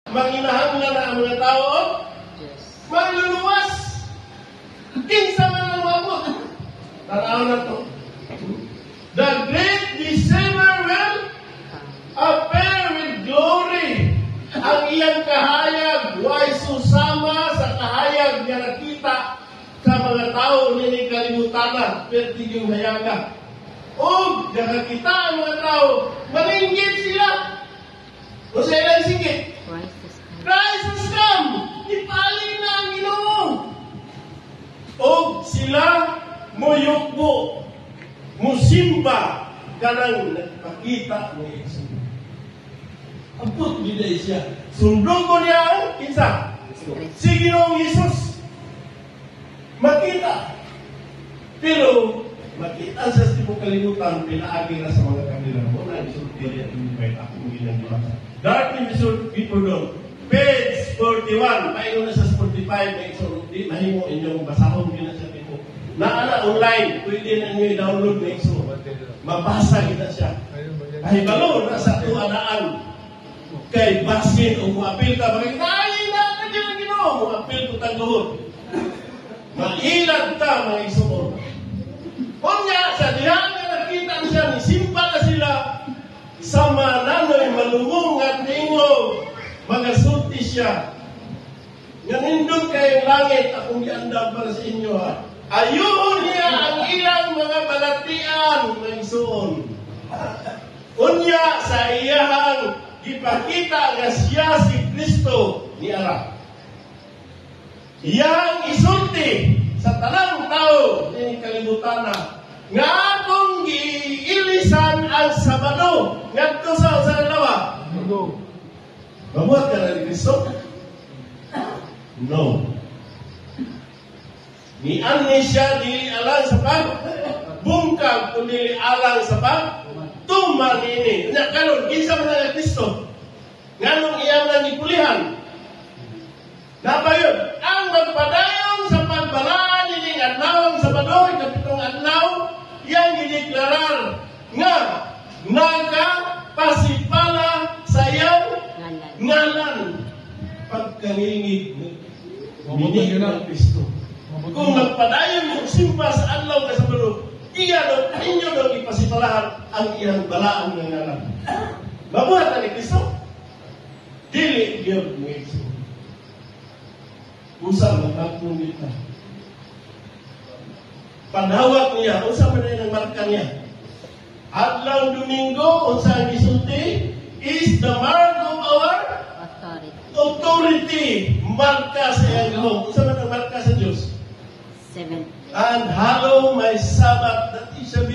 Manginahanglan na ang mga tao, magluluwas. Kinsa man ang mabot. Tanaw na to. The great Deceiver will appear with glory. Ang iyang kahayag, way susama sa kahayag nga nakita sa mga tao ni kalimutan na, perti yung hayaga. O, nakakita ang mga tao, maninggit sila. O sa ilang singit, Christ has come! Ipali na ang Ginoo! O sila moyukbo, musimba, kanang nagpakita ng Yesus. Abot gila siya. Sundong ko niya ang kinsa. Si Ginoong Yesus. Makita. Pero, makita sa tipo kalimutan, pinaagi na sa mga kanila. Muna, isulti niya, invite ako ng ilang dibasa. Darkly isulti people doon. Page 41, paino na sa 45, may isulti, mahimo inyong basahon din na sa tipo. Naala online, pwede na nyo i-download na iso. Mabasa kita siya. Ay, balo na sa tuanaan. Kay basin o muapil ka, bakit ay na ka dyan ang Ginoo, muapil ko taguhod. Mailag ka, mga isuon. Kunya, sa diyan na nakita siya, nisimpa na sila sa mananoy, malumong at tingog, magasulti siya. Nanindot kayong langit, akong iandam para sa inyo, ha. Ayuhon niya ang ilang mga balatian, mga isuon. Kunya, sa iyahang ipakita nga siya si Kristo ni Ara. Yang isulti sa tanang tao ni kalibutan na nga akong giilisan ang Sabado ngadto sa dalawa. Mabuhat ka na ni Kristo? No. Ni ani siya dili alang sa pag bungkag kundi alang sa pag tuman ini. Nya karon kinsa man ang Kristo? Nganong iyang nangipulihan? Napayon, ang magpadayon sa pagbalaan ini adlaw sa Sabado, kapitong adlaw, iyang gideklarar nga nagapasipala sa iyang ngalan pagkangingig ni Kristo. Kung magpadayon mo simpa sa adlaw sa Sabado, iya daw, inyo daw ipasipalahan ang iyang balaan ng ngalan. Mabuhat ni Kristo? Dili gyud mo ito. Usap magpapong dito. Panawag niya, usap na ng marka niya. Adlaw Domingo, unsa ang gisulti, is the mark of our authority. Marka sa iyang gahom. Usap na ng marka sa Diyos. 7. And hallow my Sabbath, that is a